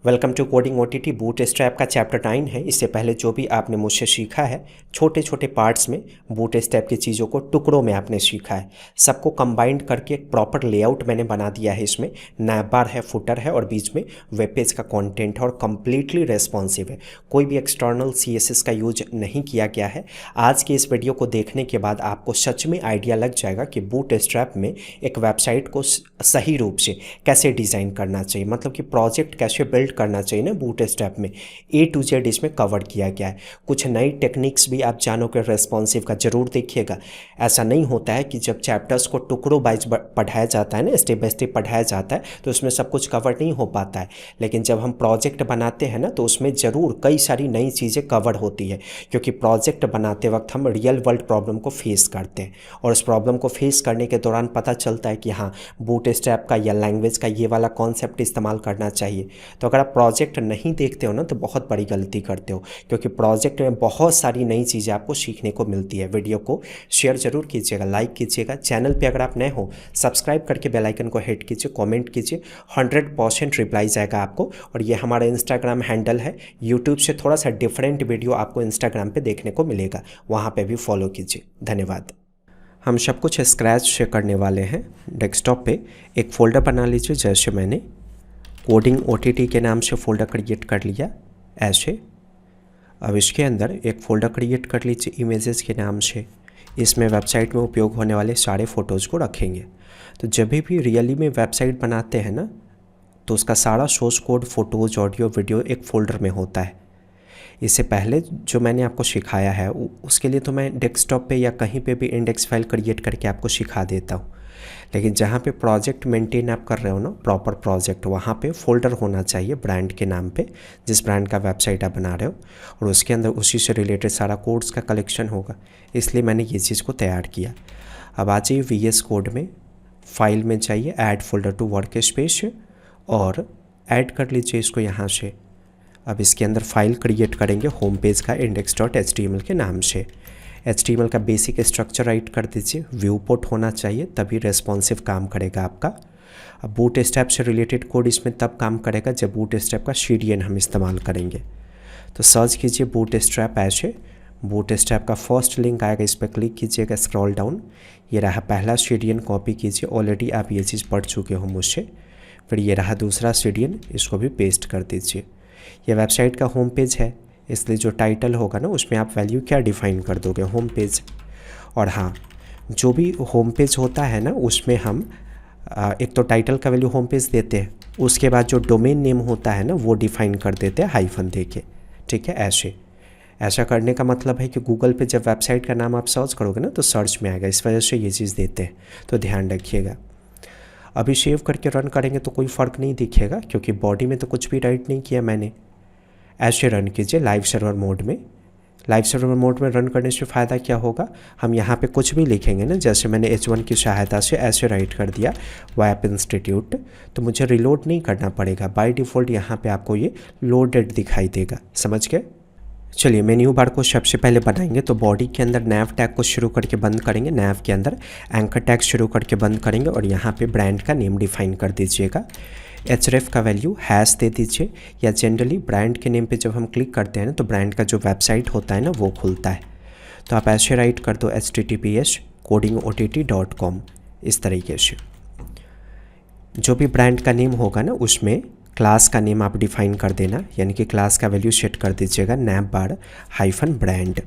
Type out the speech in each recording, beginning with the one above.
Welcome to coding OTT. Bootstrap का chapter 9 है। इससे पहले जो भी आपने मुझसे सीखा है छोटे छोटे पार्ट्स में बूटस्ट्रैप की चीज़ों को टुकड़ों में आपने सीखा है, सबको कंबाइंड करके एक प्रॉपर लेआउट मैंने बना दिया है। इसमें नैव बार है, फुटर है और बीच में वेब पेज का कंटेंट है और कम्प्लीटली रेस्पॉन्सिव है। कोई भी एक्सटर्नल CSS का यूज नहीं किया गया है। आज के इस वीडियो को देखने के बाद आपको सच में आइडिया लग जाएगा कि बूटस्ट्रैप में एक वेबसाइट को सही रूप से कैसे डिज़ाइन करना चाहिए, मतलब कि प्रोजेक्ट कैसे बिल्ड करना चाहिए ना। बूटस्ट्रैप में A to Z इसमें कवर किया गया है। कुछ नई टेक्निक्स भी आप जानोगे रेस्पॉन्सिव का, जरूर देखिएगा। ऐसा नहीं होता है कि जब चैप्टर्स को टुकड़ों वाइज पढ़ाया जाता है ना, स्टेप बाय स्टेप पढ़ाया जाता है, तो उसमें सब कुछ कवर नहीं हो पाता है। लेकिन जब हम प्रोजेक्ट बनाते हैं ना, तो उसमें ज़रूर कई सारी नई चीज़ें कवर होती है, क्योंकि प्रोजेक्ट बनाते वक्त हम रियल वर्ल्ड प्रॉब्लम को फेस करते हैं और उस प्रॉब्लम को फेस करने के दौरान पता चलता है कि हाँ, बूटस्ट्रैप का या लैंग्वेज का ये वाला कॉन्सेप्ट इस्तेमाल करना चाहिए। तो अगर आप प्रोजेक्ट नहीं देखते हो ना, तो बहुत बड़ी गलती करते हो, क्योंकि प्रोजेक्ट में बहुत सारी नई चीज़ें आपको सीखने को मिलती है। वीडियो को शेयर जरूर कीजिएगा, लाइक कीजिएगा। चैनल पे अगर आप नए हो सब्सक्राइब करके बेल आइकन को हिट कीजिए, कमेंट कीजिए, 100% रिप्लाई जाएगा आपको। और ये हमारा इंस्टाग्राम हैंडल है। यूट्यूब से थोड़ा सा डिफरेंट वीडियो आपको इंस्टाग्राम पे देखने को मिलेगा, वहाँ पे भी फॉलो कीजिए। धन्यवाद। हम सब कुछ स्क्रैच से करने वाले हैं। डेस्कटॉप पे एक फ़ोल्डर बना लीजिए, जैसे मैंने कोडिंग OTT के नाम से फ़ोल्डर क्रिएट कर लिया ऐसे। अब इसके अंदर एक फ़ोल्डर क्रिएट कर लीजिए इमेजेस के नाम से। इसमें वेबसाइट में उपयोग होने वाले सारे फ़ोटोज़ को रखेंगे। तो जब भी रियली में वेबसाइट बनाते हैं ना, तो उसका सारा source code, photos, audio, video एक फ़ोल्डर में होता है। इससे पहले जो मैंने आपको सिखाया है उसके लिए तो मैं डेस्कटॉप पे या कहीं पे भी इंडेक्स फाइल क्रिएट करके आपको सिखा देता हूँ। लेकिन जहाँ पे प्रोजेक्ट मेंटेन आप कर रहे हो ना, प्रॉपर प्रोजेक्ट, वहाँ पे फ़ोल्डर होना चाहिए ब्रांड के नाम पे, जिस ब्रांड का वेबसाइट आप बना रहे हो, और उसके अंदर उसी से रिलेटेड सारा कोड्स का कलेक्शन होगा। इसलिए मैंने ये चीज़ को तैयार किया। अब आ जाइए VS कोड में, फाइल में चाहिए add folder to workspace और ऐड कर लीजिए इसको यहाँ से। अब इसके अंदर फाइल क्रिएट करेंगे होम पेज का index.html के नाम से। HTML का बेसिक स्ट्रक्चर राइट कर दीजिए, व्यू पोर्ट होना चाहिए, तभी रेस्पॉन्सिव काम करेगा आपका। अब बूटस्ट्रैप से रिलेटेड कोड इसमें तब काम करेगा जब बूटस्ट्रैप का CDN हम इस्तेमाल करेंगे। तो सर्च कीजिए बूटस्ट्रैप ऐसे। बूटस्ट्रैप का फर्स्ट लिंक आएगा, इस पर क्लिक कीजिएगा, स्क्रॉल डाउन, ये रहा पहला CDN, कॉपी कीजिए। ऑलरेडी आप ये चीज़ पढ़ चुके हो मुझसे। फिर ये रहा दूसरा CDN, इसको भी पेस्ट कर दीजिए। ये वेबसाइट का होम पेज है, इसलिए जो टाइटल होगा ना, उसमें आप वैल्यू क्या डिफ़ाइन कर दोगे, होम पेज। और हाँ, जो भी होम पेज होता है ना, उसमें हम एक तो टाइटल का वैल्यू होम पेज देते हैं, उसके बाद जो डोमेन नेम होता है ना, वो डिफ़ाइन कर देते हैं हाइफन दे के। ठीक है, ऐसा करने का मतलब है कि गूगल पे जब वेबसाइट का नाम आप सर्च करोगे ना, तो सर्च में आएगा। इस वजह से ये चीज़ देते हैं, तो ध्यान रखिएगा। अभी सेव करके रन करेंगे तो कोई फ़र्क नहीं दिखेगा, क्योंकि बॉडी में तो कुछ भी राइट नहीं किया मैंने। ऐसे रन कीजिए लाइव सर्वर मोड में। लाइव सर्वर मोड में रन करने से फ़ायदा क्या होगा, हम यहाँ पे कुछ भी लिखेंगे ना, जैसे मैंने H1 की सहायता से ऐसे राइट कर दिया वेब इंस्टीट्यूट, तो मुझे रिलोड नहीं करना पड़ेगा। बाय डिफ़ॉल्ट यहाँ पे आपको ये लोडेड दिखाई देगा। समझ गए? चलिए, मेन्यू बार को सबसे पहले बनाएंगे। तो बॉडी के अंदर नैव टैग को शुरू करके बंद करेंगे, नैव के अंदर एंकर टैग शुरू करके बंद करेंगे, और यहाँ पे ब्रांड का नेम डिफाइन कर दीजिएगा। href का वैल्यू हैश दे दीजिए, या जनरली ब्रांड के नेम पे जब हम क्लिक करते हैं ना, तो ब्रांड का जो वेबसाइट होता है ना, वो खुलता है। तो आप ऐसे राइट कर दो https codingott.com, इस तरीके से। जो भी ब्रांड का नेम होगा ना, उसमें क्लास का नेम आप डिफाइन कर देना, यानी कि क्लास का वैल्यू सेट कर दीजिएगा नैव बार हाइफन ब्रांड।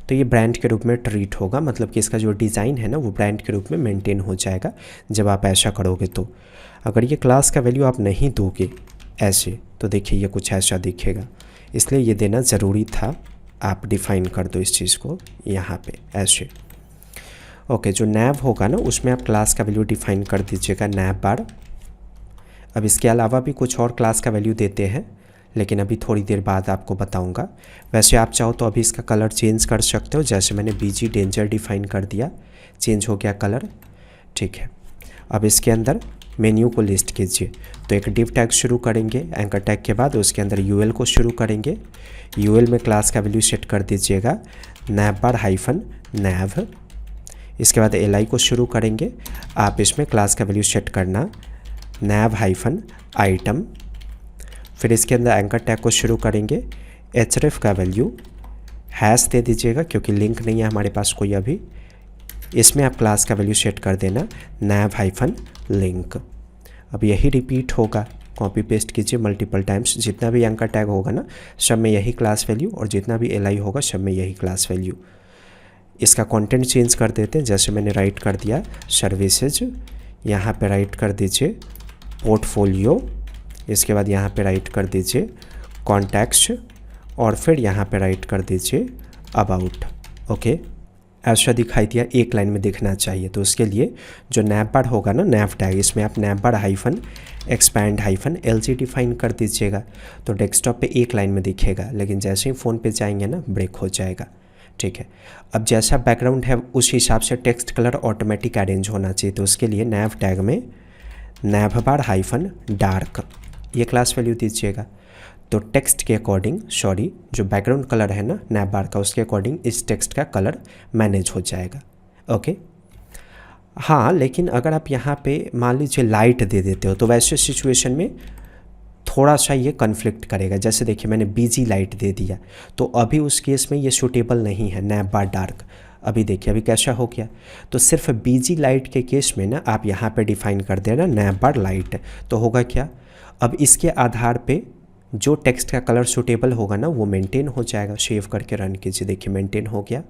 तो ये ब्रांड के रूप में ट्रीट होगा, मतलब कि इसका जो डिज़ाइन है ना, वो ब्रांड के रूप में मेंटेन हो जाएगा जब आप ऐसा करोगे। तो अगर ये क्लास का वैल्यू आप नहीं दोगे ऐसे, तो देखिए ये कुछ ऐसा दिखेगा, इसलिए ये देना ज़रूरी था। आप डिफ़ाइन कर दो इस चीज़ को यहाँ पे ऐसे। ओके, जो नैव होगा ना, उसमें आप क्लास का वैल्यू डिफाइन कर दीजिएगा नैव बार। अब इसके अलावा भी कुछ और क्लास का वैल्यू देते हैं, लेकिन अभी थोड़ी देर बाद आपको बताऊंगा। वैसे आप चाहो तो अभी इसका कलर चेंज कर सकते हो, जैसे मैंने BG डेंजर डिफाइन कर दिया, चेंज हो गया कलर। ठीक है, अब इसके अंदर मेन्यू को लिस्ट कीजिए। तो एक डिव टैग शुरू करेंगे एंकर टैग के बाद, उसके अंदर UL को शुरू करेंगे। UL में क्लास का वैल्यू सेट कर दीजिएगा नैव बार हाइफन नैव। इसके बाद LI को शुरू करेंगे, आप इसमें क्लास का वैल्यू सेट करना नैव हाइफन आइटम। फिर इसके अंदर एंकर टैग को शुरू करेंगे, href का वैल्यू हैश दे दीजिएगा क्योंकि लिंक नहीं है हमारे पास कोई अभी। इसमें आप क्लास का वैल्यू सेट कर देना nav-link। अब यही रिपीट होगा, कॉपी पेस्ट कीजिए मल्टीपल टाइम्स, जितना भी एंकर टैग होगा ना सब में यही क्लास वैल्यू और जितना भी li होगा सब में यही क्लास वैल्यू। इसका कंटेंट चेंज कर देते हैं, जैसे मैंने राइट कर दिया सर्विसेज, यहाँ पे राइट कर दीजिए पोर्टफोलियो, इसके बाद यहाँ पे राइट कर दीजिए कॉन्टैक्ट्स और फिर यहाँ पे राइट कर दीजिए अबाउट। ओके, ऐसा दिखाई दिया, एक लाइन में दिखना चाहिए। तो उसके लिए जो नैवबार होगा ना nav टैग, इसमें आप नैवबार -expand-lg डिफाइन कर दीजिएगा तो डेस्कटॉप पे एक लाइन में दिखेगा, लेकिन जैसे ही फ़ोन पे जाएंगे ना ब्रेक हो जाएगा। ठीक है, अब जैसा बैकग्राउंड है उस हिसाब से टेक्स्ट कलर ऑटोमेटिक अरेंज होना चाहिए। तो उसके लिए nav टैग में navbar-dark ये क्लास वैल्यू दीजिएगा। तो टेक्स्ट के अकॉर्डिंग, सॉरी, जो बैकग्राउंड कलर है ना नैवबार का, उसके अकॉर्डिंग इस टेक्स्ट का कलर मैनेज हो जाएगा। ओके, हाँ, लेकिन अगर आप यहाँ पे मान लीजिए लाइट दे देते हो तो वैसे सिचुएशन में थोड़ा सा ये कन्फ्लिक्ट करेगा। जैसे देखिए मैंने बीजी लाइट दे दिया तो अभी उस केस में ये सूटेबल नहीं है नैवबार डार्क। अभी देखिए अभी कैसा हो गया। तो सिर्फ बीजी लाइट के केस में ना आप यहाँ पे डिफाइन कर देना नैवबार लाइट, तो होगा क्या, अब इसके आधार पे जो टेक्स्ट का कलर सूटेबल होगा ना वो मेंटेन हो जाएगा। सेव करके रन कीजिए, देखिए मेंटेन हो गया।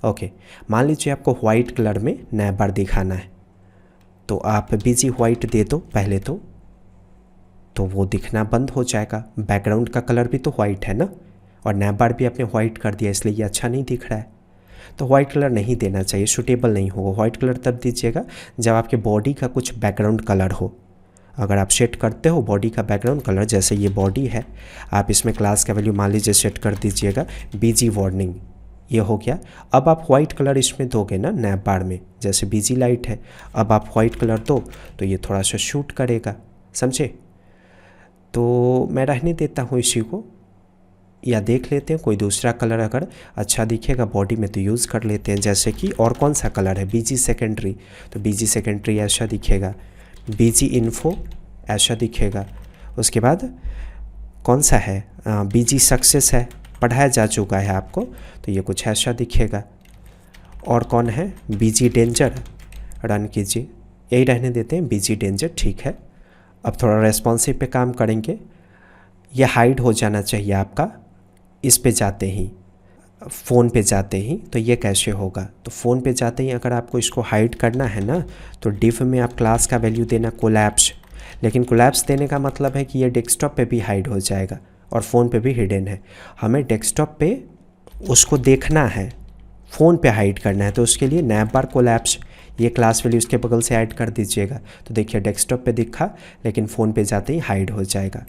ओके, मान लीजिए आपको वाइट कलर में नैवबार दिखाना है तो आप बीजी वाइट दे दो पहले तो वो दिखना बंद हो जाएगा। बैकग्राउंड का कलर भी तो वाइट है ना, और नैवबार भी आपने वाइट कर दिया इसलिए ये अच्छा नहीं दिख रहा है। तो वाइट कलर नहीं देना चाहिए, सूटेबल नहीं होगा। वाइट कलर तब दीजिएगा जब आपके बॉडी का कुछ बैकग्राउंड कलर हो। अगर आप सेट करते हो बॉडी का बैकग्राउंड कलर, जैसे ये बॉडी है, आप इसमें क्लास का वैल्यू मान लीजिए सेट कर दीजिएगा बीजी वार्निंग, ये हो गया। अब आप वाइट कलर इसमें दोगे ना नैवबार में, जैसे बीजी लाइट है, अब आप वाइट कलर दो तो ये थोड़ा सा शूट करेगा, समझे। तो मैं रहने देता हूँ इसी को, या देख लेते हैं कोई दूसरा कलर अगर अच्छा दिखेगा बॉडी में तो यूज़ कर लेते हैं। जैसे कि और कौन सा कलर है, बीजी सेकेंडरी, तो बीजी सेकेंडरी ऐसा दिखेगा, बीजी इन्फो ऐसा दिखेगा। उसके बाद कौन सा है, बीजी सक्सेस है, पढ़ाया जा चुका है आपको तो ये कुछ ऐसा दिखेगा। और कौन है, बीजी डेंजर, रन कीजिए, यही रहने देते हैं बीजी डेंजर, ठीक है। अब थोड़ा रेस्पॉन्सिव पे काम करेंगे। ये हाइड हो जाना चाहिए आपका इस पे जाते ही, फ़ोन पे जाते ही। तो ये कैसे होगा, तो फ़ोन पे जाते ही अगर आपको इसको हाइड करना है ना तो डिफ में आप क्लास का वैल्यू देना कोलैप्स। लेकिन कोलैप्स देने का मतलब है कि ये डेस्कटॉप पे भी हाइड हो जाएगा और फ़ोन पे भी हिडन है। हमें डेस्कटॉप पे उसको देखना है, फ़ोन पे हाइड करना है, तो उसके लिए नैवबार कोलैप्स ये क्लास वैल्यू इसके बगल से ऐड कर दीजिएगा। तो देखिए डेस्कटॉप पे दिखा लेकिन फ़ोन पे जाते ही हाइड हो जाएगा।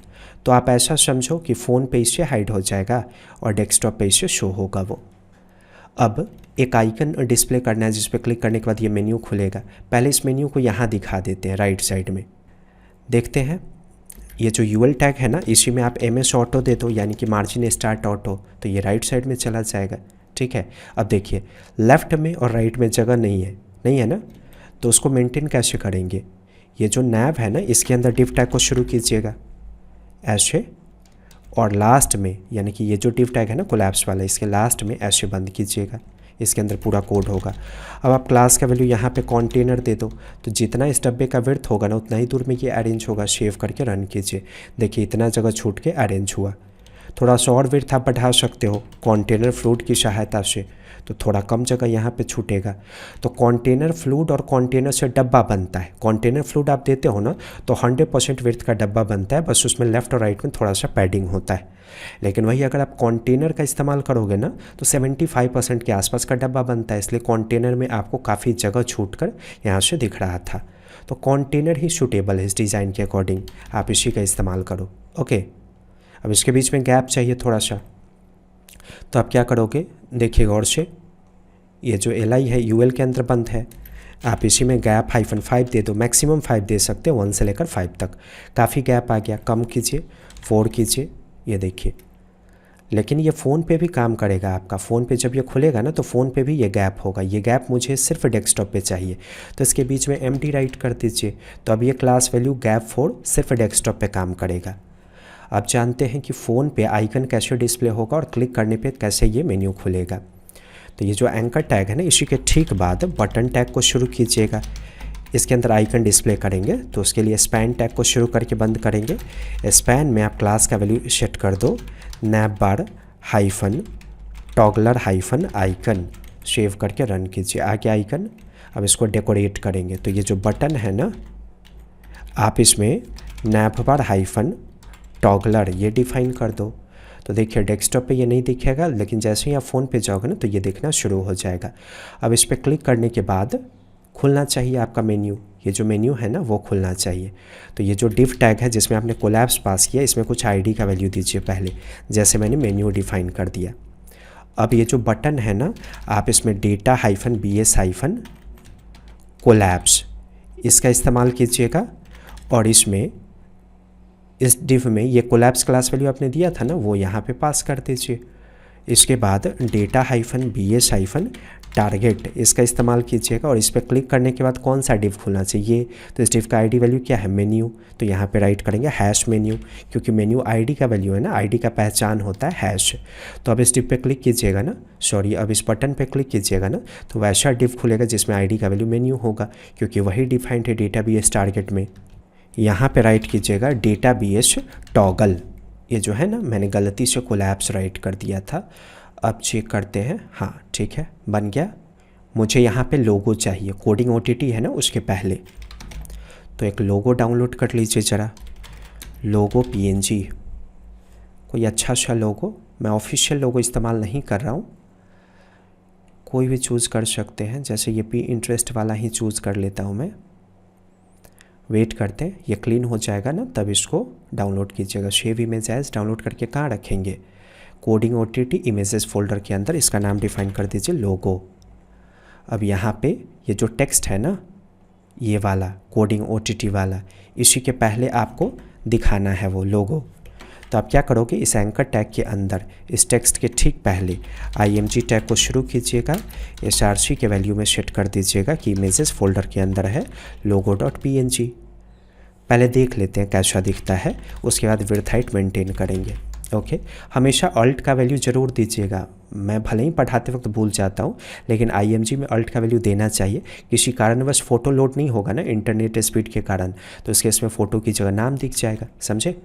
तो आप ऐसा समझो कि फ़ोन पे इससे हाइड हो जाएगा और डेस्कटॉप पे इससे शो होगा वो। अब एक आइकन डिस्प्ले करना है जिस पे क्लिक करने के बाद ये मेन्यू खुलेगा। पहले इस मेन्यू को यहाँ दिखा देते हैं राइट साइड में, देखते हैं। ये जो यूएल टैग है ना इसी में आप MS ऑटो दे दो, यानी कि मार्जिन स्टार्ट ऑटो, तो ये राइट साइड में चला जाएगा, ठीक है। अब देखिए लेफ़्ट में और राइट में जगह नहीं है ना, तो उसको मेंटेन कैसे करेंगे। ये जो नैव है ना इसके अंदर डिव टैग को शुरू कीजिएगा ऐसे, और लास्ट में यानी कि ये जो डिव टैग है ना कोलैप्स वाला, इसके लास्ट में ऐसे बंद कीजिएगा। इसके अंदर पूरा कोड होगा। अब आप क्लास का वैल्यू यहाँ पे कंटेनर दे दो, तो जितना इस डब्बे का विड्थ होगा ना उतना ही दूर में ये अरेंज होगा। सेव करके रन कीजिए, देखिए इतना जगह छूट के अरेंज हुआ। थोड़ा सा और विड्थ आप बढ़ा सकते हो कंटेनर फ्लूइड की सहायता से, तो थोड़ा कम जगह यहाँ पे छूटेगा। तो कंटेनर फ्लूइड और कंटेनर से डब्बा बनता है। कंटेनर फ्लूइड आप देते हो ना तो 100% विड्थ का डब्बा बनता है, बस उसमें लेफ़्ट और राइट में थोड़ा सा पैडिंग होता है। लेकिन वही अगर आप कंटेनर का इस्तेमाल करोगे ना तो 75% के आसपास का डब्बा बनता है, इसलिए कंटेनर में आपको काफ़ी जगह छूट कर यहाँ से दिख रहा था। तो कंटेनर ही सूटेबल है इस डिज़ाइन के अकॉर्डिंग, आप इसी का इस्तेमाल करो। ओके, अब इसके बीच में गैप चाहिए थोड़ा सा, तो आप क्या करोगे देखिए गौर से, ये जो LI है UL के अंदर बंद है, आप इसी में गैप -5 दे दो। मैक्सिमम 5 दे सकते हो, 1 से लेकर 5 तक। काफ़ी गैप आ गया, कम कीजिए, 4 कीजिए, ये देखिए। लेकिन ये फ़ोन पे भी काम करेगा आपका। फ़ोन पे जब ये खुलेगा ना तो फ़ोन पे भी ये गैप होगा। ये गैप मुझे सिर्फ डेस्कटॉप पे चाहिए, तो इसके बीच में MD राइट कर दीजिए। तो अब ये क्लास वैल्यू gap 4 सिर्फ डेस्कटॉप पे काम करेगा। अब जानते हैं कि फ़ोन पे आइकन कैसे डिस्प्ले होगा और क्लिक करने पे कैसे ये मेन्यू खुलेगा। तो ये जो एंकर टैग है ना, इसी के ठीक बाद बटन टैग को शुरू कीजिएगा। इसके अंदर आइकन डिस्प्ले करेंगे तो उसके लिए स्पैन टैग को शुरू करके बंद करेंगे। स्पैन में आप क्लास का वैल्यू सेट कर दो नैपबार hyphen toggler hyphen icon, save करके रन कीजिए। आगे आइकन, अब इसको डेकोरेट करेंगे। तो ये जो बटन है ना, आप इसमें नैपबार हाइफन टॉगलर ये डिफाइन कर दो। तो देखिए डेस्कटॉप पे ये नहीं दिखेगा, लेकिन जैसे ही आप फ़ोन पे जाओगे ना तो ये दिखना शुरू हो जाएगा। अब इस पर क्लिक करने के बाद खुलना चाहिए आपका मेन्यू, ये जो मेन्यू है ना वो खुलना चाहिए। तो ये जो डिव टैग है जिसमें आपने कोलैप्स पास किया, इसमें कुछ आईडी का वैल्यू दीजिए पहले, जैसे मैंने मेन्यू डिफाइन कर दिया। अब ये जो बटन है ना, आप इसमें data hyphen BS hyphen collapse इसका इस्तेमाल कीजिएगा और इसमें इस डिव में ये कोलैप्स क्लास वैल्यू आपने दिया था ना वो यहाँ पे पास कर दीजिए। इसके बाद data hyphen BS hyphen target इसका इस्तेमाल कीजिएगा और इस पर क्लिक करने के बाद कौन सा डिव खुलना चाहिए, तो इस डिव का आईडी वैल्यू क्या है, मेन्यू। तो यहाँ पे राइट करेंगे हैश मेन्यू, क्योंकि मेन्यू आईडी का वैल्यू है ना, आईडी का पहचान होता है हैश। तो अब इस डिव पे क्लिक कीजिएगा ना, सॉरी अब इस बटन पे क्लिक कीजिएगा ना, तो वैसा डिव खुलेगा जिसमें आईडी का वैल्यू मेन्यू होगा, क्योंकि वही डिफाइंड है डेटा BS टारगेट में। यहाँ पे राइट कीजिएगा डेटा BS टॉगल, ये जो है ना मैंने गलती से कोलैप्स राइट कर दिया था। अब चेक करते हैं, हाँ ठीक है बन गया। मुझे यहाँ पे लोगो चाहिए, कोडिंग OTT है ना उसके पहले, तो एक लोगो डाउनलोड कर लीजिए ज़रा, लोगो PNG, कोई अच्छा सा लोगो। मैं ऑफिशियल लोगो इस्तेमाल नहीं कर रहा हूँ, कोई भी चूज़ कर सकते हैं, जैसे ये Pinterest वाला ही चूज़ कर लेता हूँ मैं। वेट करते हैं, ये क्लीन हो जाएगा ना तब इसको डाउनलोड कीजिएगा। सेव इमेज एज डाउनलोड करके कहाँ रखेंगे, कोडिंग OTT इमेजेस फोल्डर के अंदर, इसका नाम डिफाइन कर दीजिए लोगो। अब यहाँ पे ये जो टेक्स्ट है ना, ये वाला कोडिंग OTT वाला, इसी के पहले आपको दिखाना है वो लोगो। तो आप क्या करोगे, इस एंकर टैग के अंदर इस टेक्स्ट के ठीक पहले IMG टैग को शुरू कीजिएगा, SRC के वैल्यू में सेट कर दीजिएगा कि इमेजेस फोल्डर के अंदर है logo.png। पहले देख लेते हैं कैसा दिखता है, उसके बाद विड्थ हाइट मेंटेन करेंगे। ओके, हमेशा अल्ट का वैल्यू ज़रूर दीजिएगा। मैं भले ही पढ़ाते वक्त भूल जाता हूँ, लेकिन IMG में अल्ट का वैल्यू देना चाहिए। किसी कारणवश फ़ोटो लोड नहीं होगा ना इंटरनेट स्पीड के कारण, तो इसके इसमें फ़ोटो की जगह नाम दिख जाएगा, समझे।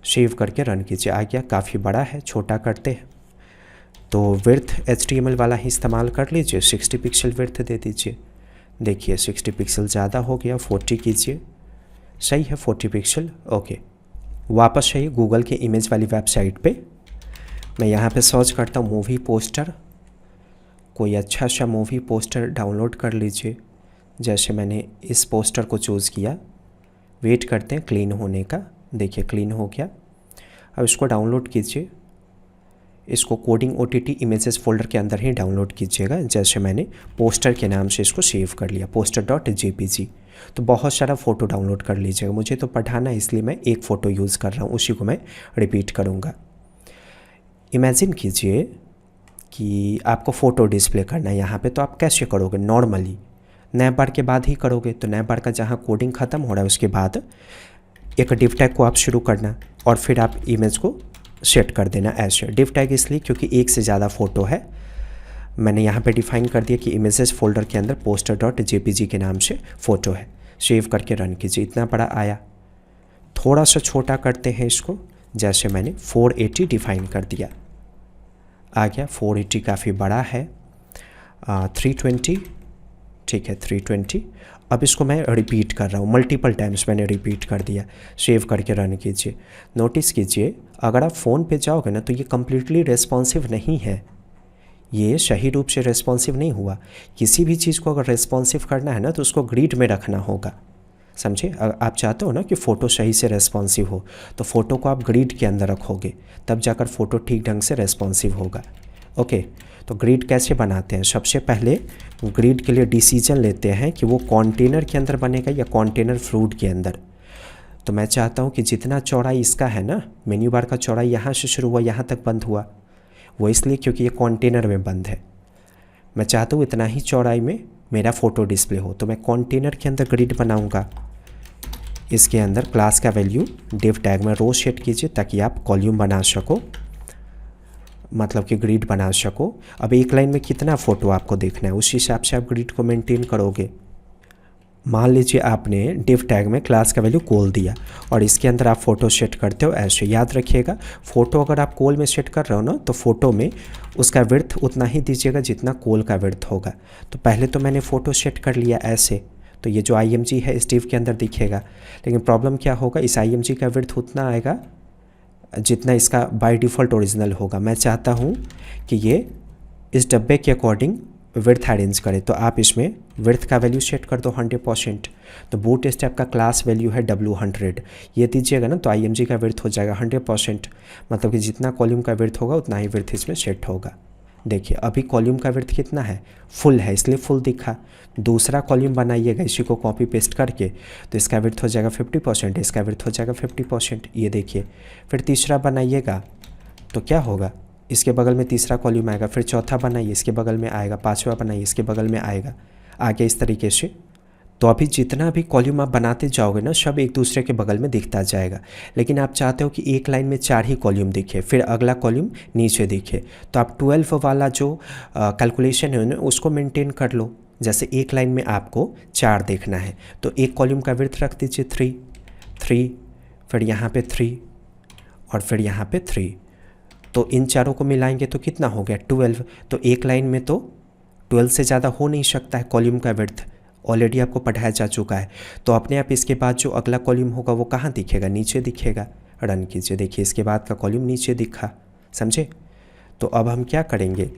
सेव करके रन कीजिए। आ गया, काफ़ी बड़ा है, छोटा करते हैं। तो विड्थ HTML वाला ही इस्तेमाल कर लीजिए, 60 पिक्सल विड्थ दे दीजिए। देखिए 60 पिक्सल ज़्यादा हो गया, 40 कीजिए, सही है 40 पिक्सल। ओके, वापस आइए गूगल के इमेज वाली वेबसाइट पे। मैं यहाँ पे सर्च करता हूँ मूवी पोस्टर, कोई अच्छा सा मूवी पोस्टर डाउनलोड कर लीजिए। जैसे मैंने इस पोस्टर को चूज़ किया, वेट करते हैं क्लीन होने का। देखिए क्लीन हो गया। अब इसको डाउनलोड कीजिए, इसको कोडिंग OTT इमेजेस फोल्डर के अंदर ही डाउनलोड कीजिएगा, जैसे मैंने पोस्टर के नाम से इसको सेव कर लिया, poster.jpg। तो बहुत सारा फ़ोटो डाउनलोड कर लीजिएगा, मुझे तो पढ़ाना है इसलिए मैं एक फ़ोटो यूज़ कर रहा हूँ, उसी को मैं रिपीट करूँगा। इमेजिन कीजिए कि आपको फ़ोटो डिस्प्ले करना है यहाँ पे, तो आप कैसे करोगे, नॉर्मली नैप बार के बाद ही करोगे। तो नैप बार का जहाँ कोडिंग ख़त्म हो रहा है उसके बाद एक डिव टैग को आप शुरू करना और फिर आप इमेज को सेट कर देना ऐसे। डिव टैग इसलिए क्योंकि एक से ज़्यादा फ़ोटो है, मैंने यहाँ पे डिफ़ाइन कर दिया कि इमेजेस फोल्डर के अंदर poster.jpg के नाम से फ़ोटो है। सेव करके रन कीजिए। इतना बड़ा आया, थोड़ा सा छोटा करते हैं इसको, जैसे मैंने 480 डिफ़ाइन कर दिया। आ गया 480, काफ़ी बड़ा है। 320, ठीक है 320। अब इसको मैं रिपीट कर रहा हूँ, मल्टीपल टाइम्स मैंने रिपीट कर दिया। सेव करके रन कीजिए। नोटिस कीजिए अगर आप फ़ोन पे जाओगे ना तो ये कम्प्लीटली रेस्पॉन्सिव नहीं है, ये सही रूप से रेस्पॉन्सिव नहीं हुआ। किसी भी चीज़ को अगर रेस्पॉन्सिव करना है ना तो उसको ग्रिड में रखना होगा, समझे। अगर आप चाहते हो ना कि फ़ोटो सही से रेस्पॉन्सिव हो तो फ़ोटो को आप ग्रिड के अंदर रखोगे, तब जाकर फ़ोटो ठीक ढंग से रेस्पॉन्सिव होगा। ओके, तो ग्रिड कैसे बनाते हैं, सबसे पहले ग्रिड के लिए डिसीजन लेते हैं कि वो कंटेनर के अंदर बनेगा या कंटेनर फ्लूइड के अंदर। तो मैं चाहता हूँ कि जितना चौड़ाई इसका है ना, मेन्यू बार का चौड़ाई यहाँ से शुरू हुआ यहाँ तक बंद हुआ, वो इसलिए क्योंकि ये कंटेनर में बंद है। मैं चाहता हूँ इतना ही चौड़ाई में मेरा फ़ोटो डिस्प्ले हो, तो मैं कंटेनर के अंदर ग्रिड बनाऊँगा। इसके अंदर क्लास का वैल्यू डिव टैग में रो सेट कीजिए ताकि आप कॉलम बना सको, मतलब कि ग्रिड बना सको। अब एक लाइन में कितना फ़ोटो आपको देखना है उस हिसाब से आप ग्रिड को मेंटेन करोगे। मान लीजिए आपने डिव टैग में क्लास का वैल्यू कोल दिया और इसके अंदर आप फ़ोटो सेट करते हो ऐसे। याद रखिएगा, फ़ोटो अगर आप कोल में सेट कर रहे हो ना तो फ़ोटो में उसका विड्थ उतना ही दीजिएगा जितना कोल का विड्थ होगा। तो पहले तो मैंने फ़ोटो सेट कर लिया ऐसे, तो ये जो IMG है इस डिव के अंदर दिखेगा। लेकिन प्रॉब्लम क्या होगा, इस IMG का विड्थ उतना आएगा जितना इसका बाय डिफ़ॉल्ट ओरिजिनल होगा। मैं चाहता हूँ कि ये इस डब्बे के अकॉर्डिंग विड्थ अरेंज करें, तो आप इसमें विड्थ का वैल्यू सेट कर दो 100%। तो बूट स्ट्रैप का क्लास वैल्यू है W100, ये दीजिएगा ना तो IMG का विड्थ हो जाएगा 100%, मतलब कि जितना कॉलम का विड्थ होगा उतना ही विड्थ इसमें सेट होगा। देखिए अभी कॉलम का विड्थ कितना है, फुल है इसलिए फुल दिखा। दूसरा कॉलम बनाइएगा इसी को कॉपी पेस्ट करके, तो इसका विड्थ हो जाएगा 50%, इसका विड्थ हो जाएगा 50%, ये देखिए। फिर तीसरा बनाइएगा तो क्या होगा, इसके बगल में तीसरा कॉलम आएगा। फिर चौथा बनाइए इसके बगल में आएगा, पांचवा बनाइए इसके बगल में आएगा, आगे इस तरीके से। तो अभी जितना भी कॉलम आप बनाते जाओगे ना सब एक दूसरे के बगल में दिखता जाएगा। लेकिन आप चाहते हो कि एक लाइन में 4 ही कॉलम दिखे, फिर अगला कॉलम नीचे दिखे, तो आप 12 वाला जो कैलकुलेशन है ना उसको मेंटेन कर लो। जैसे एक लाइन में आपको 4 देखना है तो एक कॉलम का विड्थ रख दीजिए 3, फिर यहाँ पे 3 और फिर यहाँ पे 3। तो इन चारों को मिलाएंगे तो कितना हो गया 12। तो एक लाइन में तो 12 से ज़्यादा हो नहीं सकता है कॉलम का विड्थ, ऑलरेडी आपको पढ़ाया जा चुका है। तो अपने आप इसके बाद जो अगला कॉलम होगा वो कहाँ दिखेगा, नीचे दिखेगा। रन कीजिए, देखिए इसके बाद का कॉलम नीचे दिखा, समझे। तो अब हम क्या करेंगे,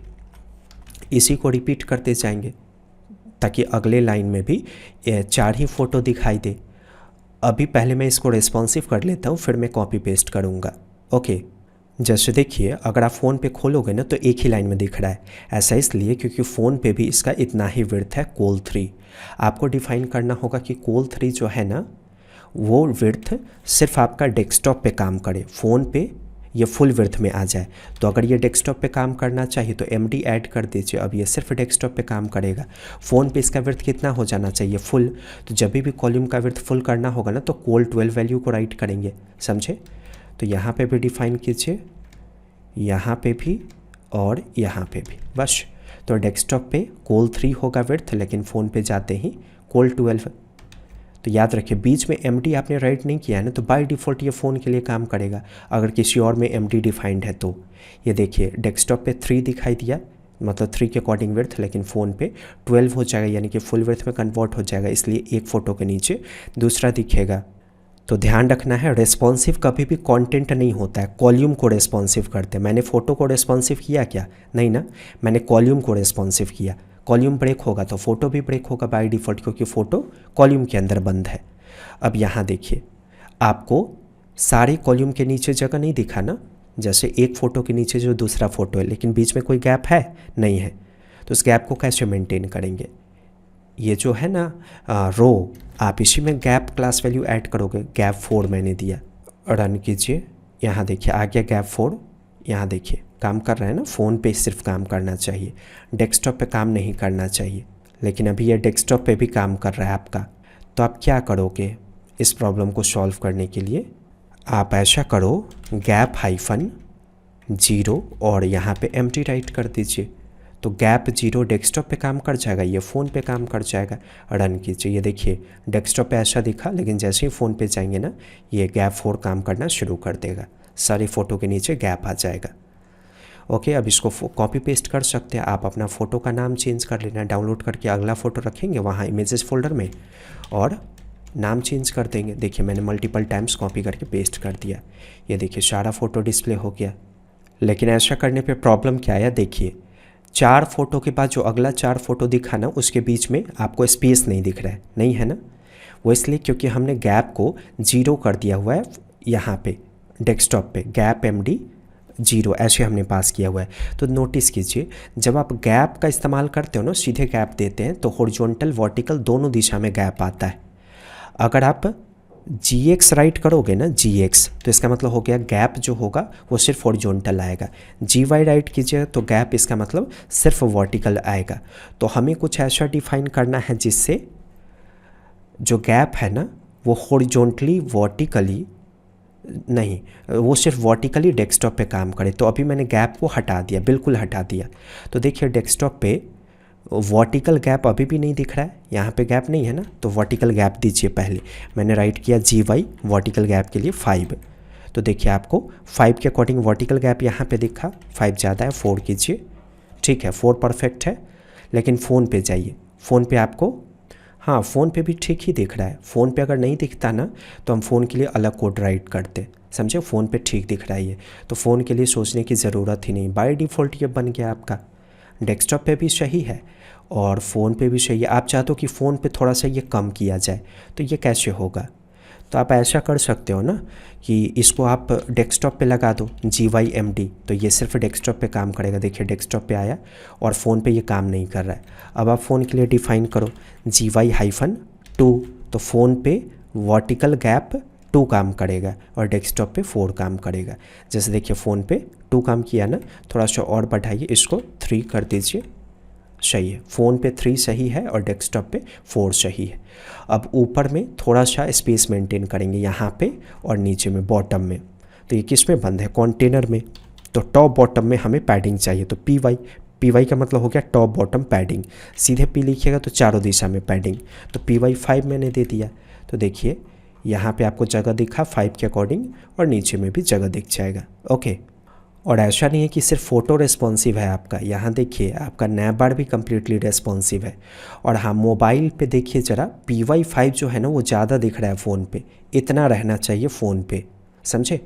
इसी को रिपीट करते जाएंगे ताकि अगले लाइन में भी 4 ही फ़ोटो दिखाई दे। अभी पहले मैं इसको रेस्पॉन्सिव कर लेता हूँ, फिर मैं कॉपी पेस्ट करूँगा। ओके, जैसे देखिए अगर आप फ़ोन पे खोलोगे ना तो एक ही लाइन में दिख रहा है। ऐसा इसलिए क्योंकि फ़ोन पे भी इसका इतना ही विड्थ है कोल 3। आपको डिफ़ाइन करना होगा कि कोल 3 जो है ना वो विड्थ सिर्फ आपका डेस्कटॉप पे काम करे, फ़ोन पे ये फुल विड्थ में आ जाए। तो अगर ये डेस्कटॉप पे काम करना चाहिए तो MD ऐड कर दीजिए, अब ये सिर्फ डेस्कटॉप पे काम करेगा। फ़ोन पे इसका विड्थ कितना हो जाना चाहिए, फुल। तो जब भी कॉलम का विड्थ फुल करना होगा ना तो कोल 12 वैल्यू को राइट करेंगे, समझे। तो यहाँ पे भी डिफ़ाइन कीजिए, यहाँ पे भी और यहाँ पे भी, बस। तो डेस्कटॉप पे कोल 3 होगा विड्थ, लेकिन फ़ोन पे जाते ही कोल 12। तो याद रखिए बीच में MD आपने राइट नहीं किया है ना तो बाय डिफ़ॉल्ट ये फ़ोन के लिए काम करेगा। अगर किसी और में MD डिफाइंड है तो ये देखिए डेस्कटॉप पे 3 दिखाई दिया, मतलब 3 के अकॉर्डिंग विड्थ, लेकिन फ़ोन पे 12 हो जाएगा, यानी कि फुल विड्थ में कन्वर्ट हो जाएगा। इसलिए एक फ़ोटो के नीचे दूसरा दिखेगा। तो ध्यान रखना है, रेस्पॉन्सिव कभी भी कंटेंट नहीं होता है, कॉलम को रेस्पॉन्सिव करते हैं। मैंने फ़ोटो को रेस्पॉन्सिव किया क्या, नहीं ना, मैंने कॉलम को रेस्पॉन्सिव किया। कॉलम ब्रेक होगा तो फ़ोटो भी ब्रेक होगा बाय डिफ़ॉल्ट, क्योंकि फ़ोटो कॉलम के अंदर बंद है। अब यहाँ देखिए आपको सारे कॉलम के नीचे जगह नहीं दिखा ना, जैसे एक फ़ोटो के नीचे जो दूसरा फ़ोटो है लेकिन बीच में कोई गैप है नहीं है, तो उस गैप को कैसे मेंटेन करेंगे। ये जो है ना रो, आप इसी में गैप क्लास वैल्यू ऐड करोगे। गैप 4 मैंने दिया, रन कीजिए, यहाँ देखिए आ गया गैप 4। यहाँ देखिए काम कर रहा है ना, फ़ोन पे सिर्फ काम करना चाहिए, डेस्कटॉप पे काम नहीं करना चाहिए। लेकिन अभी ये डेस्कटॉप पे भी काम कर रहा है आपका। तो आप क्या करोगे इस प्रॉब्लम को सॉल्व करने के लिए, आप ऐसा करो गैप -0 और यहाँ पे एम्प्टी राइट कर दीजिए। तो गैप 0 डेस्कटॉप पे काम कर जाएगा, ये फ़ोन पे काम कर जाएगा। रन कीजिए, ये देखिए डेस्कटॉप पे ऐसा दिखा, लेकिन जैसे ही फ़ोन पे जाएंगे ना ये गैप 4 काम करना शुरू कर देगा, सारी फ़ोटो के नीचे गैप आ जाएगा। ओके, अब इसको कॉपी पेस्ट कर सकते हैं आप, अपना फ़ोटो का नाम चेंज कर लेना, डाउनलोड करके अगला फ़ोटो रखेंगे वहाँ इमेजेस फोल्डर में और नाम चेंज कर देंगे। देखिए मैंने मल्टीपल टाइम्स कॉपी करके पेस्ट कर दिया, ये देखिए सारा फ़ोटो डिस्प्ले हो गया। लेकिन ऐसा करने पे प्रॉब्लम क्या आया, देखिए 4 फ़ोटो के बाद जो अगला 4 फ़ोटो दिखा ना उसके बीच में आपको स्पेस नहीं दिख रहा है, नहीं है ना। वो इसलिए क्योंकि हमने गैप को 0 कर दिया हुआ है यहाँ पे डेस्कटॉप पे, गैप MD 0 ऐसे हमने पास किया हुआ है। तो नोटिस कीजिए जब आप गैप का इस्तेमाल करते हो ना, सीधे गैप देते हैं तो हॉरिजॉन्टल वर्टिकल दोनों दिशा में गैप आता है। अगर आप GX राइट करोगे ना, GX, तो इसका मतलब हो गया गैप जो होगा वो सिर्फ हॉरिजॉन्टल आएगा। GY राइट कीजिए तो गैप इसका मतलब सिर्फ वर्टिकल आएगा। तो हमें कुछ ऐसा डिफाइन करना है जिससे जो गैप है ना वो हॉरिजॉन्टली वर्टिकली नहीं, वो सिर्फ वर्टिकली डेस्कटॉप पे काम करे। तो अभी मैंने गैप को हटा दिया, बिल्कुल हटा दिया। तो देखिए डेस्कटॉप पे वर्टिकल गैप अभी भी नहीं दिख रहा है, यहाँ पे गैप नहीं है ना, तो वर्टिकल गैप दीजिए। पहले मैंने राइट किया GY वर्टिकल गैप के लिए 5। तो देखिए आपको 5 के अकॉर्डिंग वर्टिकल गैप यहाँ पे दिखा, 5 ज़्यादा है, 4 कीजिए। ठीक है, 4 परफेक्ट है। लेकिन फ़ोन पे जाइए, फ़ोन पे आपको, हाँ फ़ोन पे भी ठीक ही दिख रहा है। फ़ोन पे अगर नहीं दिखता ना तो हम फ़ोन के लिए अलग कोड राइट करते, समझे। फ़ोन पे ठीक दिख रहा है ये, तो फ़ोन के लिए सोचने की ज़रूरत ही नहीं, बाय डिफ़ॉल्ट ये बन गया आपका। डेस्कटॉप पे भी सही है और फ़ोन पे भी सही है। आप चाहते हो कि फ़ोन पे थोड़ा सा ये कम किया जाए, तो ये कैसे होगा? तो आप ऐसा कर सकते हो ना कि इसको आप डेस्कटॉप पे लगा दो GYMD, तो ये सिर्फ डेस्कटॉप पे काम करेगा। देखिए डेस्कटॉप पे आया और फ़ोन पे ये काम नहीं कर रहा है। अब आप फ़ोन के लिए डिफ़ाइन करो GY-2, तो फ़ोन पे वर्टिकल गैप 2 काम करेगा और डेस्कटॉप पे 4 काम करेगा। जैसे देखिए फ़ोन पे 2 काम किया ना, थोड़ा सा और बढ़ाइए, इसको 3 कर दीजिए, सही है। फ़ोन पे 3 सही है और डेस्कटॉप पे 4 सही है। अब ऊपर में थोड़ा सा स्पेस मेंटेन करेंगे यहाँ पे और नीचे में बॉटम में। तो ये किस में बंद है? कंटेनर में। तो टॉप बॉटम में हमें पैडिंग चाहिए, तो PY का मतलब हो गया टॉप बॉटम पैडिंग। सीधे P लिखिएगा तो चारों दिशा में पैडिंग, तो PY 5 मैंने दे दिया। तो देखिए यहाँ पे आपको जगह दिखा 5 के अकॉर्डिंग और नीचे में भी जगह दिख जाएगा। ओके, और ऐसा नहीं है कि सिर्फ फ़ोटो रेस्पॉन्सिव है आपका, यहाँ देखिए आपका नैप बार भी कम्प्लीटली रेस्पॉन्सिव है। और हाँ, मोबाइल पे देखिए ज़रा, PY 5 जो है ना वो ज़्यादा दिख रहा है फ़ोन पे, इतना रहना चाहिए फ़ोन पे, समझे,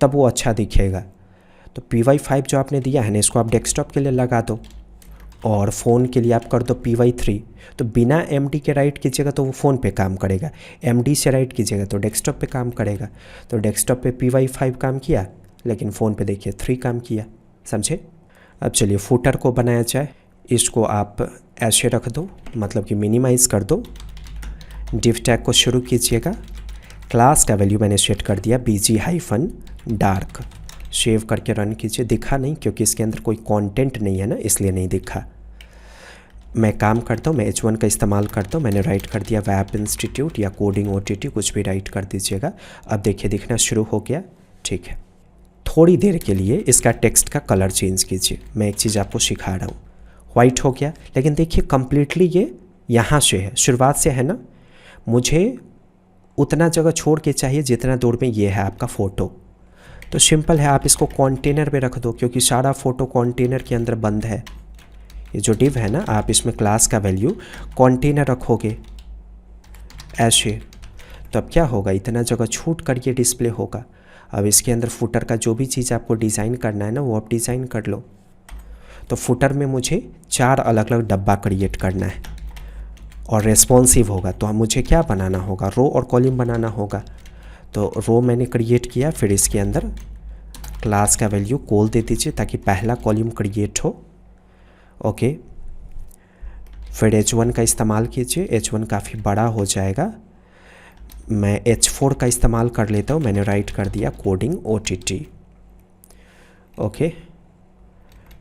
तब वो अच्छा दिखेगा। तो PY 5 जो आपने दिया है ना, इसको आप डेस्कटॉप के लिए लगा दो और फ़ोन के लिए आप कर दो PY 3। तो बिना MD के राइट कीजिएगा तो वो फ़ोन पे काम करेगा, MD से राइट कीजिएगा तो डेस्कटॉप पे काम करेगा। तो डेस्कटॉप पे PY 5 काम किया, लेकिन फ़ोन पे देखिए 3 काम किया, समझे। अब चलिए फुटर को बनाया जाए। इसको आप ऐसे रख दो, मतलब कि मिनिमाइज़ कर दो। डिव टैग को शुरू कीजिएगा। क्लास का वैल्यू मैंने सेट कर दिया BG-dark। सेव करके रन कीजिए। दिखा नहीं क्योंकि इसके अंदर कोई कंटेंट नहीं है ना, इसलिए नहीं दिखा। मैं काम करता हूँ, मैं H1 का इस्तेमाल करता हूँ। मैंने राइट कर दिया वेब इंस्टीट्यूट या कोडिंग OTT, कुछ भी राइट कर दीजिएगा। अब देखिए दिखना शुरू हो गया, ठीक है। थोड़ी देर के लिए इसका टेक्स्ट का कलर चेंज कीजिए। मैं एक चीज़ आपको सिखा रहा हूँ। वाइट हो गया, लेकिन देखिए कम्प्लीटली ये यहाँ से है, शुरुआत से है ना। मुझे उतना जगह छोड़ के चाहिए जितना दूर में ये है आपका फ़ोटो। तो सिंपल है, आप इसको कंटेनर में रख दो क्योंकि सारा फ़ोटो कंटेनर के अंदर बंद है। ये जो डिव है ना, आप इसमें क्लास का वैल्यू कंटेनर रखोगे ऐसे, तो अब क्या होगा, इतना जगह छूट कर ये डिस्प्ले होगा। अब इसके अंदर फुटर का जो भी चीज़ आपको डिज़ाइन करना है ना, वो आप डिज़ाइन कर लो। तो फुटर में मुझे 4 अलग अलग डब्बा क्रिएट करना है और रेस्पॉन्सिव होगा। तो मुझे क्या बनाना होगा, रो और कॉलम बनाना होगा। तो रो मैंने क्रिएट किया, फिर इसके अंदर क्लास का वैल्यू कॉल दे दीजिए ताकि पहला कॉलम क्रिएट हो। ओके, फिर H1 का इस्तेमाल कीजिए। H1 काफ़ी बड़ा हो जाएगा, मैं H4 का इस्तेमाल कर लेता हूँ। मैंने राइट कर दिया कोडिंग OTT। ओके,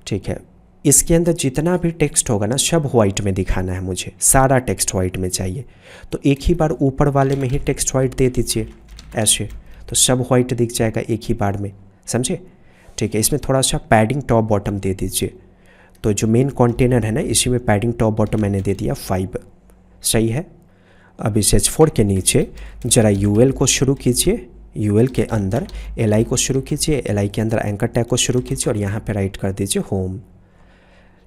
ठीक है। इसके अंदर जितना भी टेक्स्ट होगा ना, सब वाइट में दिखाना है मुझे, सारा टेक्स्ट वाइट में चाहिए। तो एक ही बार ऊपर वाले में ही टेक्स्ट वाइट दे दीजिए ऐसे, तो सब वाइट दिख जाएगा एक ही बार में, समझे। ठीक है, इसमें थोड़ा सा पैडिंग टॉप बॉटम दे दीजिए। तो जो मेन कंटेनर है ना, इसी में पैडिंग टॉप बॉटम मैंने दे दिया 5, सही है। अब इस H4 के नीचे ज़रा UL को शुरू कीजिए, UL के अंदर LI को शुरू कीजिए, LI के अंदर एंकर टैग को शुरू कीजिए और यहाँ पे राइट कर दीजिए होम।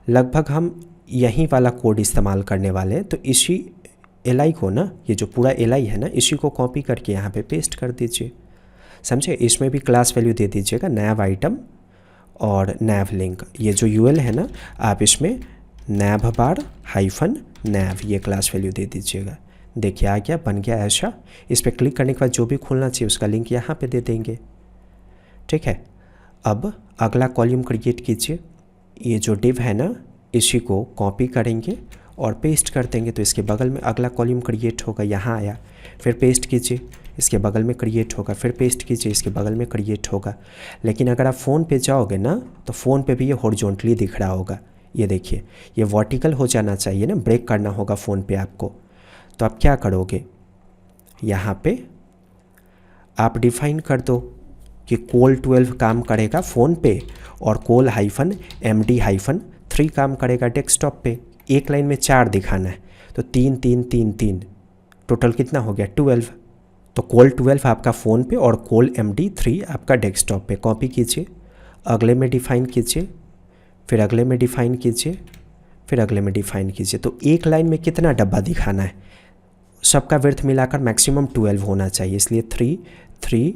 लगभग हम यही वाला कोड इस्तेमाल करने वाले हैं। तो इसी LI को ना, ये जो पूरा LI है ना, इसी को कॉपी करके यहाँ पे पेस्ट कर दीजिए, समझे। इसमें भी क्लास वैल्यू दे दीजिएगा नैव आइटम और नैव लिंक। ये जो UL है ना, आप इसमें नैव बार -नैव ये क्लास वैल्यू दे दीजिएगा। देखिए आ गया, बन गया ऐसा। इस पर क्लिक करने के बाद जो भी खुलना चाहिए उसका लिंक यहाँ पे दे देंगे, ठीक है। अब अगला कॉलम क्रिएट कीजिए। ये जो डिव है ना, इसी को कॉपी करेंगे और पेस्ट कर देंगे। तो इसके बगल में अगला कॉलम क्रिएट होगा, यहाँ आया, फिर पेस्ट कीजिए, इसके बगल में क्रिएट होगा, फिर पेस्ट कीजिए, इसके बगल में क्रिएट होगा। लेकिन अगर आप फ़ोन पे जाओगे ना, तो फ़ोन पे भी ये हॉरिजॉन्टली दिख रहा होगा। ये देखिए, ये वर्टिकल हो जाना चाहिए ना, ब्रेक करना होगा फ़ोन पे आपको। तो आप क्या करोगे, यहाँ पे आप डिफाइन कर दो कि कोल 12 काम करेगा फ़ोन पे और कोल -MD-3 काम करेगा डेस्कटॉप पे। एक लाइन में 4 दिखाना है तो 3 3 3 3 टोटल कितना हो गया 12। तो कोल 12 आपका फ़ोन पे और कोल MD3 आपका डेस्कटॉप पे। कॉपी कीजिए, अगले में डिफ़ाइन कीजिए, फिर अगले में डिफ़ाइन कीजिए, फिर अगले में डिफ़ाइन कीजिए। तो एक लाइन में कितना डब्बा दिखाना है, सबका विड्थ मिलाकर मैक्सिमम 12 होना चाहिए, इसलिए 3 3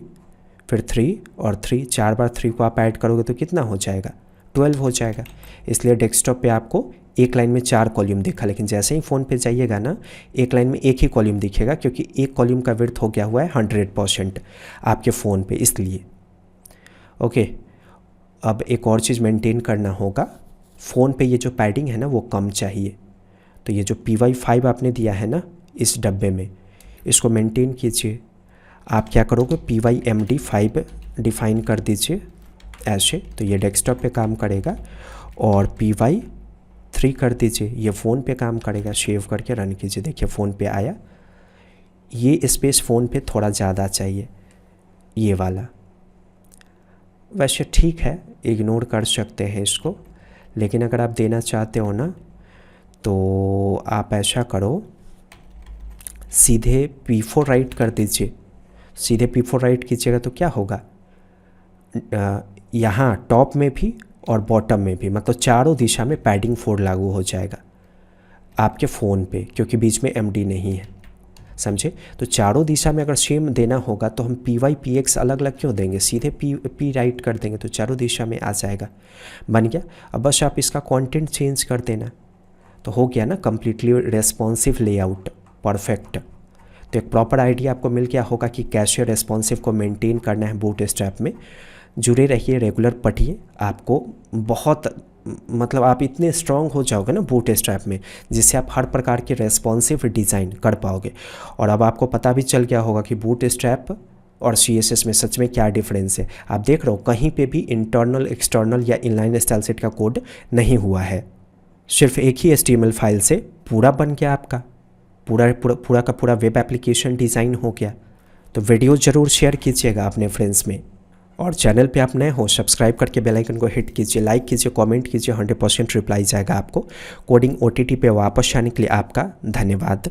फिर 3 और 3, 4 बार 3 को आप ऐड करोगे तो कितना हो जाएगा 12 हो जाएगा। इसलिए डेस्कटॉप पे आपको एक लाइन में 4 कॉलम दिखा, लेकिन जैसे ही फ़ोन पे जाइएगा ना एक लाइन में एक ही कॉलम दिखेगा, क्योंकि एक कॉलम का विड्थ हो गया हुआ है 100% आपके फ़ोन पे, इसलिए। ओके, अब एक और चीज़ मेंटेन करना होगा, फ़ोन पे ये जो पैडिंग है ना वो कम चाहिए। तो ये जो PY5 आपने दिया है ना इस डब्बे में, इसको मेंटेन कीजिए। आप क्या करोगे, PYMD5 डिफ़ाइन कर दीजिए ऐसे, तो ये डेस्कटॉप पे काम करेगा, और PY3 कर दीजिए, ये फ़ोन पे काम करेगा। सेव करके रन कीजिए, देखिए फ़ोन पे आया। ये स्पेस फ़ोन पे थोड़ा ज़्यादा चाहिए, ये वाला। वैसे ठीक है, इग्नोर कर सकते हैं इसको, लेकिन अगर आप देना चाहते हो ना तो आप ऐसा करो, सीधे P4 राइट कर दीजिए। सीधे P4 राइट कीजिएगा तो क्या होगा, यहाँ टॉप में भी और बॉटम में भी, मतलब चारों दिशा में पैडिंग 4 लागू हो जाएगा आपके फ़ोन पे, क्योंकि बीच में MD नहीं है, समझे। तो चारों दिशा में अगर सेम देना होगा तो हम PY-PX अलग अलग क्यों देंगे, सीधे P राइट कर देंगे तो चारों दिशा में आ जाएगा। बन गया। अब बस आप इसका कंटेंट चेंज कर देना तो हो गया ना कंप्लीटली रेस्पॉन्सिव लेआउट, परफेक्ट। तो एक प्रॉपर आइडिया आपको मिल गया होगा कि कैसे रेस्पॉन्सिव को मेंटेन करना है बूटस्ट्रैप में। जुड़े रहिए, रेगुलर पढ़िए, आपको बहुत मतलब आप इतने स्ट्रांग हो जाओगे ना बूटस्ट्रैप में, जिससे आप हर प्रकार के रेस्पॉन्सिव डिज़ाइन कर पाओगे। और अब आपको पता भी चल गया होगा कि बूटस्ट्रैप और CSS में सच में क्या डिफरेंस है। आप देख रहे हो कहीं पे भी इंटरनल, एक्सटर्नल या इनलाइन स्टाइल सेट का कोड नहीं हुआ है, सिर्फ एक ही HTML फाइल से पूरा बन गया आपका, पूरा का पूरा वेब एप्लीकेशन डिज़ाइन हो गया। तो वीडियो ज़रूर शेयर कीजिएगा अपने फ्रेंड्स में, और चैनल पे आप नए हो सब्सक्राइब करके बेल आइकन को हिट कीजिए, लाइक कीजिए, कमेंट कीजिए, 100% रिप्लाई जाएगा आपको। कोडिंग OTT पे वापस आने के लिए आपका धन्यवाद।